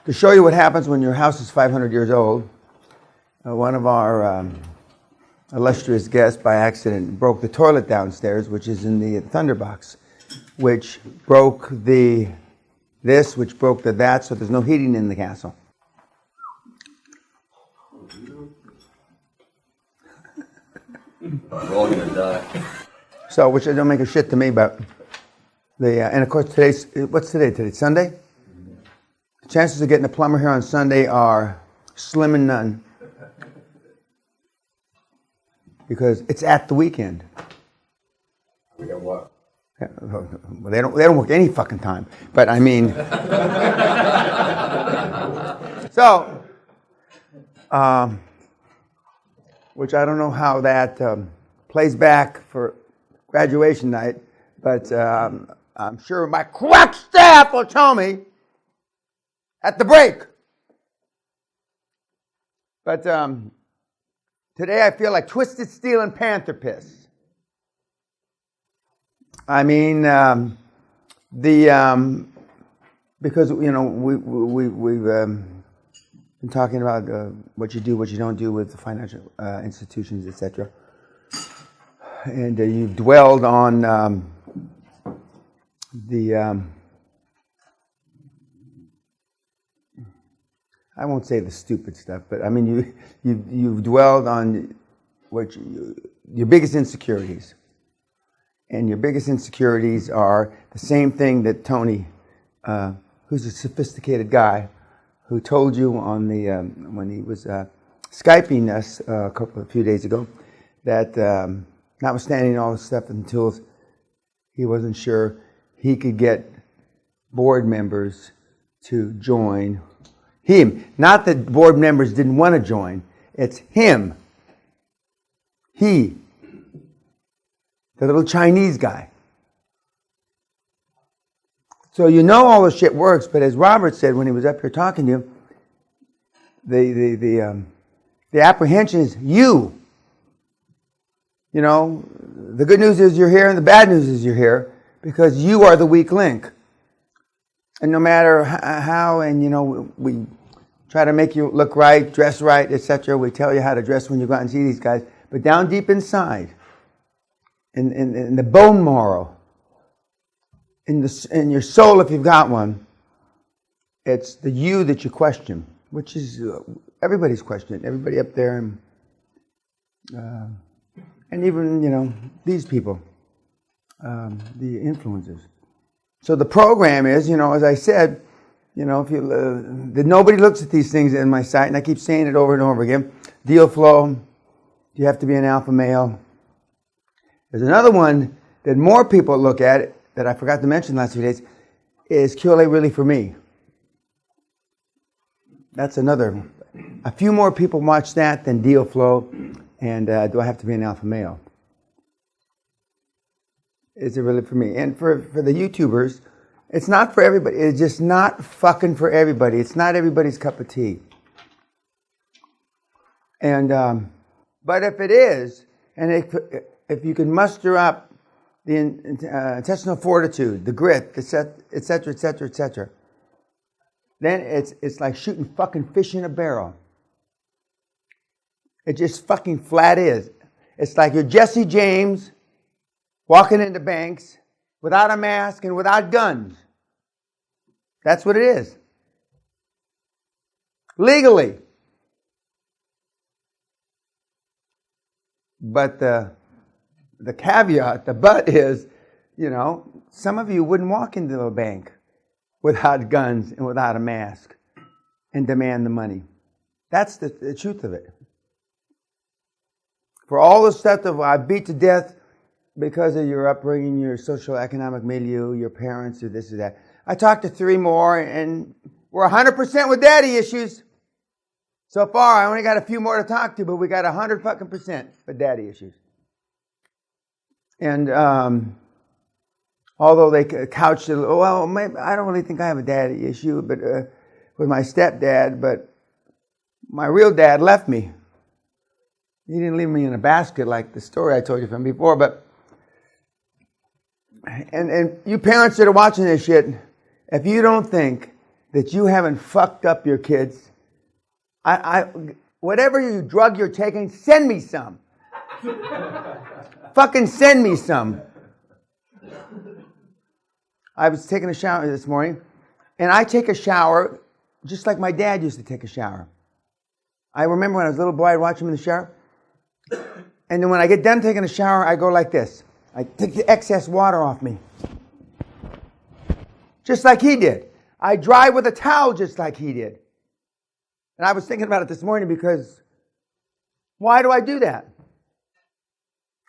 To show you what happens when your house is 500 years old, one of our illustrious guests by accident broke the toilet downstairs, which is in the thunderbox, which broke this, which broke that, so there's no heating in the castle. We're all gonna die. So, which don't make a shit to me, but and of course what's today? Today's Sunday? The chances of getting a plumber here on Sunday are slim and none. Because it's at the weekend. We got what? Well, they don't work any fucking time. But I mean, so, which I don't know how that plays back for graduation night, but I'm sure my crack staff will tell me at the break. But today I feel like Twisted Steel and Panther piss. I mean, because we've been talking about what you do, what you don't do with the financial institutions, etc. And you've dwelled on I won't say the stupid stuff, but I mean you've dwelled on what your biggest insecurities. And your biggest insecurities are the same thing that Tony, who's a sophisticated guy, who told you on the when he was Skyping us a few days ago, that notwithstanding all the stuff and tools, he wasn't sure he could get board members to join him. Not that board members didn't want to join. It's him. He. The little Chinese guy. So you know all this shit works, but as Robert said when he was up here talking to you, the apprehension is you. You know, the good news is you're here, and the bad news is you're here because you are the weak link. And no matter how, and you know, we try to make you look right, dress right, etc. We tell you how to dress when you go out and see these guys, but down deep inside, in the bone marrow, in your soul, if you've got one, it's the you that you question, which is everybody's question. Everybody up there, and even these people, the influencers. So the program is, as I said, if you that nobody looks at these things in my site, and I keep saying it over and over again. Deal flow. You have to be an alpha male. There's another one that more people look at that I forgot to mention the last few days. Is QLA really for me? That's another. A few more people watch that than deal flow, and do I have to be an alpha male? Is it really for me? And for the YouTubers, it's not for everybody. It's just not fucking for everybody. It's not everybody's cup of tea. And but if it is, and if you can muster up the intestinal fortitude, the grit, etc., etc., etc., then it's like shooting fucking fish in a barrel. It just fucking flat is. It's like you're Jesse James walking into banks without a mask and without guns. That's what it is. Legally. But the caveat, the but is, some of you wouldn't walk into a bank without guns and without a mask and demand the money. That's the truth of it. For all the stuff that I beat to death because of your upbringing, your social economic milieu, your parents, or this or that. I talked to 3 more, and we're 100% with daddy issues. So far, I only got a few more to talk to, but we got 100% with daddy issues. And although they couched it, well, maybe, I don't really think I have a daddy issue, but with my stepdad, but my real dad left me. He didn't leave me in a basket like the story I told you from before, but and you parents that are watching this shit, if you don't think that you haven't fucked up your kids. Whatever drug you're taking, send me some. Fucking send me some. I was taking a shower this morning, and I take a shower just like my dad used to take a shower. I remember when I was a little boy, I'd watch him in the shower. And then when I get done taking a shower, I go like this. I take the excess water off me. Just like he did. I dry with a towel just like he did. And I was thinking about it this morning because why do I do that?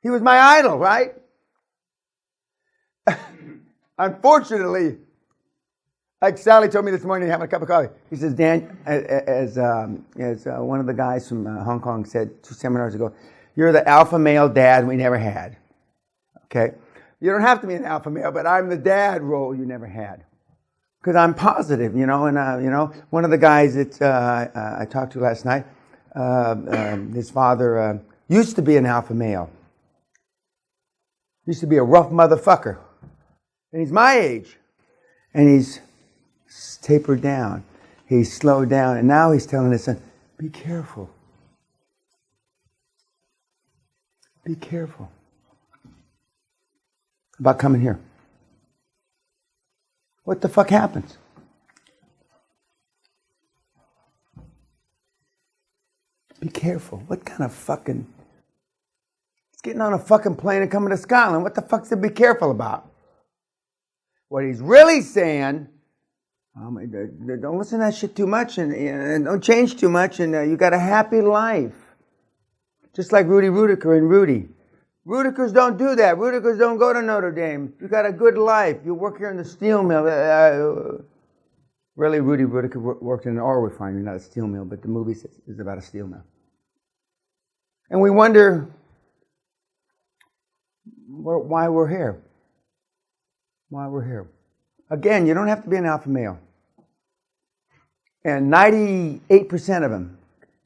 He was my idol, right? Unfortunately, like Sally told me this morning having a cup of coffee, he says, Dan, as one of the guys from Hong Kong said 2 seminars ago, you're the alpha male dad we never had. Okay? You don't have to be an alpha male, but I'm the dad role you never had. Because I'm positive, and one of the guys that I talked to last night, his father used to be an alpha male. Used to be a rough motherfucker. And he's my age. And he's tapered down. He's slowed down. And now he's telling his son, be careful. Be careful about coming here. What the fuck happens? Be careful. What kind of fucking... It's getting on a fucking plane and coming to Scotland. What the fuck's to be careful about? What he's really saying, don't listen to that shit too much and don't change too much and you got a happy life. Just like Rudy Rudiker and Rudy. Rudikers don't do that. Rudikers don't go to Notre Dame. You got a good life. You work here in the steel mill. Really, Rudy Rudiker worked in an oil refinery, not a steel mill, but the movie is about a steel mill. And we wonder why we're here. Why we're here. Again, you don't have to be an alpha male. And 98% of them,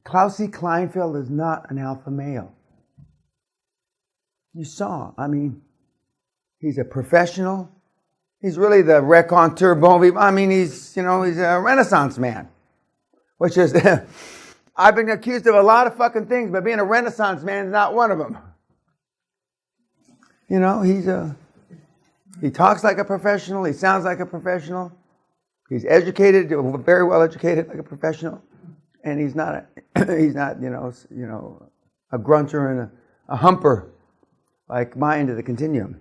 Klausy Kleinfeld is not an alpha male. You saw, he's a professional. He's really the raconteur bon vivant. He's a Renaissance man. Which is, I've been accused of a lot of fucking things, but being a Renaissance man is not one of them. He talks like a professional. He sounds like a professional. He's educated, very well educated, like a professional. And he's not a grunter and a humper like my end of the continuum.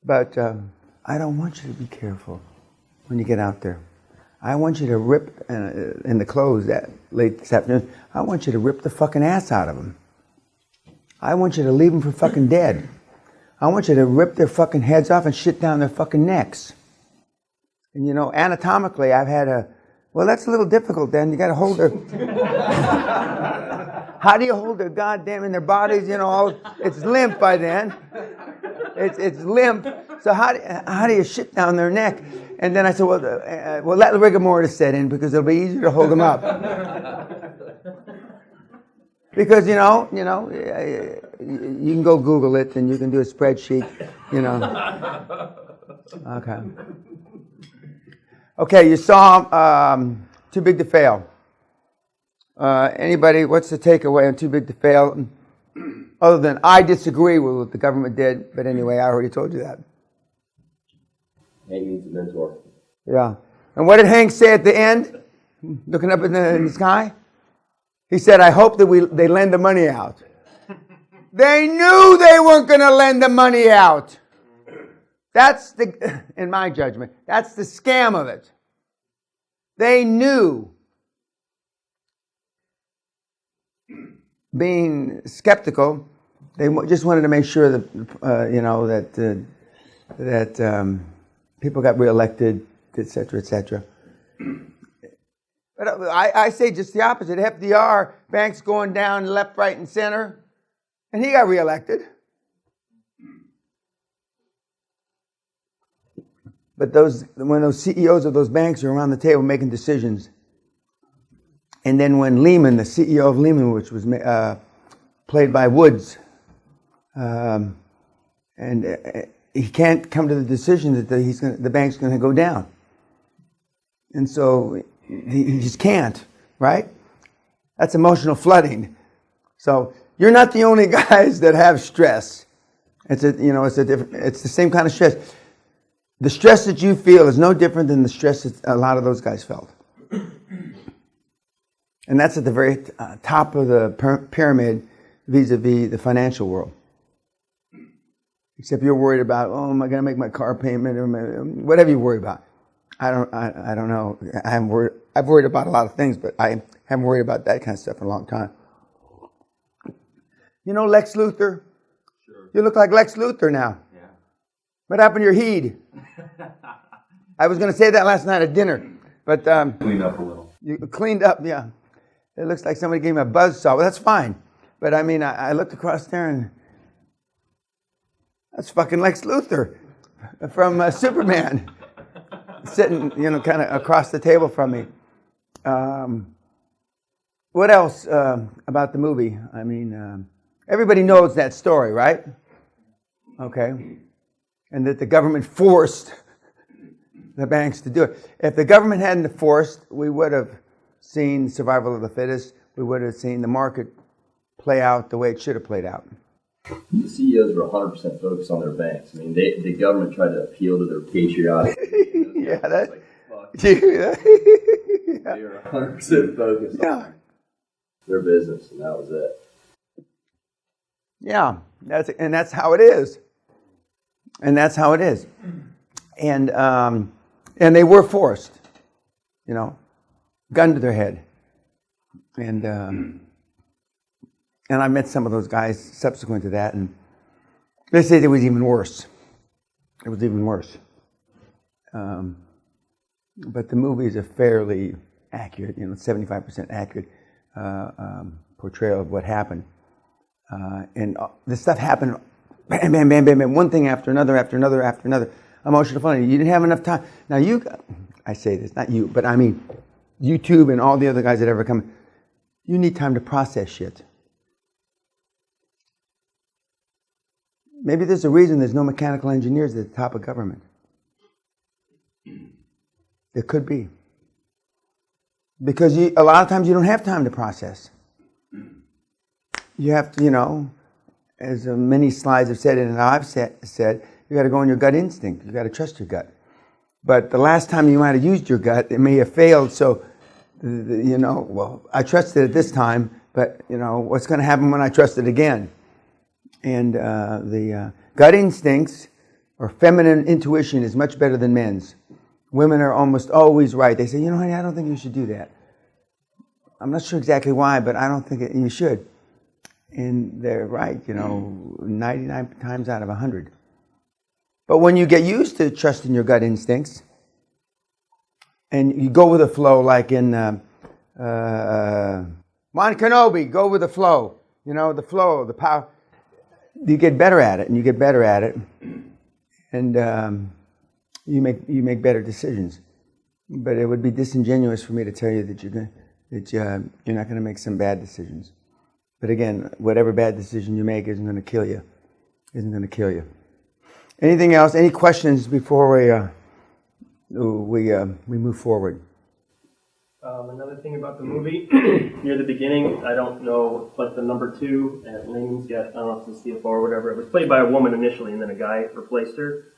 But I don't want you to be careful when you get out there. I want you to rip in the clothes that late this afternoon. I want you to rip the fucking ass out of them. I want you to leave them for fucking dead. I want you to rip their fucking heads off and shit down their fucking necks. And anatomically, I've had that's a little difficult then. You got to hold their... How do you hold their goddamn in their bodies? It's limp by then. It's limp. So how do you shit down their neck? And then I said, well, let rigor mortis set in because it'll be easier to hold them up. Because you can go Google it and you can do a spreadsheet. Okay, you saw Too Big to Fail. Anybody, what's the takeaway on Too Big to Fail? Other than I disagree with what the government did, but anyway, I already told you that. Hank needs a mentor. Yeah. And what did Hank say at the end? Looking up in the sky? He said, I hope that they lend the money out. They knew they weren't going to lend the money out. That's in my judgment, that's the scam of it. They knew. Being skeptical, they just wanted to make sure that that people got reelected, etc., etc. But I say just the opposite. FDR, banks going down left, right, and center, and he got reelected. But when those CEOs of those banks are around the table making decisions, and then when Lehman, the CEO of Lehman, which was played by Woods, and he can't come to the decision that the bank's going to go down. And so he just can't, right? That's emotional flooding. So you're not the only guys that have stress. It's the same kind of stress. The stress that you feel is no different than the stress that a lot of those guys felt. And that's at the very top of the pyramid vis-a-vis the financial world. Except you're worried about, am I going to make my car payment or whatever you worry about. I don't know. I've worried about a lot of things, but I haven't worried about that kind of stuff in a long time. You know Lex Luthor? Sure. You look like Lex Luthor now. Yeah. What happened to your heat? I was going to say that last night at dinner, but Clean up a little. you cleaned up, yeah. It looks like somebody gave me a buzzsaw. Well, that's fine. But I mean, I looked across there and that's fucking Lex Luthor from Superman, sitting, kind of across the table from me. What else about the movie? I mean, everybody knows that story, right? Okay. And that the government forced the banks to do it. If the government hadn't forced, we would have seen survival of the fittest. We would have seen the market play out the way it should have played out. The CEOs were 100% focused on their banks. I mean, the government tried to appeal to their patriotic. Yeah, that's like, fuck. Yeah. They were 100% focused on their business, and that was it. Yeah, that's how it is. And that's how it is. And they were forced, gun to their head. And I met some of those guys subsequent to that, and they said it was even worse. It was even worse. But the movies are fairly accurate, 75% accurate portrayal of what happened. And this stuff happened, bam, bam, bam, bam, bam, one thing after another, after another, after another. Emotional flooding. You didn't have enough time. Now I say this, not you, but I mean YouTube and all the other guys that ever come. You need time to process shit. Maybe there's a reason there's no mechanical engineers at the top of government. There could be. Because a lot of times you don't have time to process. You have to, as many slides have said and I've said, you got to go on your gut instinct. You got to trust your gut. But the last time you might have used your gut, it may have failed. So, I trusted it this time, but, what's going to happen when I trust it again? And the gut instincts or feminine intuition is much better than men's. Women are almost always right. They say, honey, I don't think you should do that. I'm not sure exactly why, but I don't think you should. And they're right, 99 times out of 100. But when you get used to trusting your gut instincts, and you go with the flow, like in Mon Kenobi, go with the flow. The flow, the power. You get better at it, and you get better at it, and you make better decisions. But it would be disingenuous for me to tell you that you're not going to make some bad decisions. But again, whatever bad decision you make isn't going to kill you. Anything else? Any questions before we move forward? Another thing about the movie, near the beginning, I don't know, but the number 2 at Lane's got, I don't know if it's the CFO or whatever, it was played by a woman initially, and then a guy replaced her.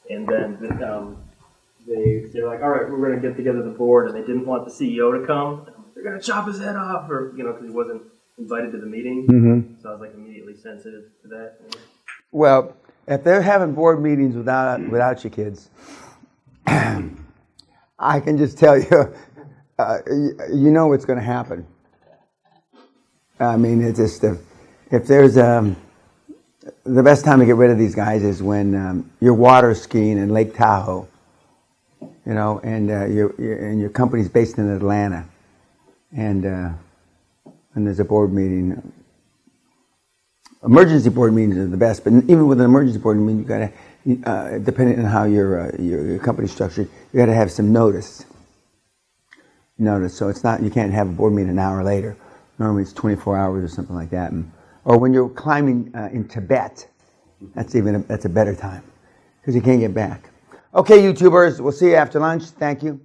And then they're like, all right, we're going to get together the board, and they didn't want the CEO to come. They're going to chop his head off, or, because he wasn't invited to the meeting. Mm-hmm. So I was like immediately sensitive to that. Well, if they're having board meetings without you kids, I can just tell you, you know what's going to happen. I mean, it's just if there's the best time to get rid of these guys is when you're water skiing in Lake Tahoe, and your company's based in Atlanta, and there's a board meeting. Emergency board meetings are the best, but even with an emergency board meeting, you got to, depending on how your company's structured, you got to have some notice. So it's not, you can't have a board meeting an hour later. Normally it's 24 hours or something like that. Or when you're climbing in Tibet, that's a better time because you can't get back. Okay, YouTubers, we'll see you after lunch. Thank you.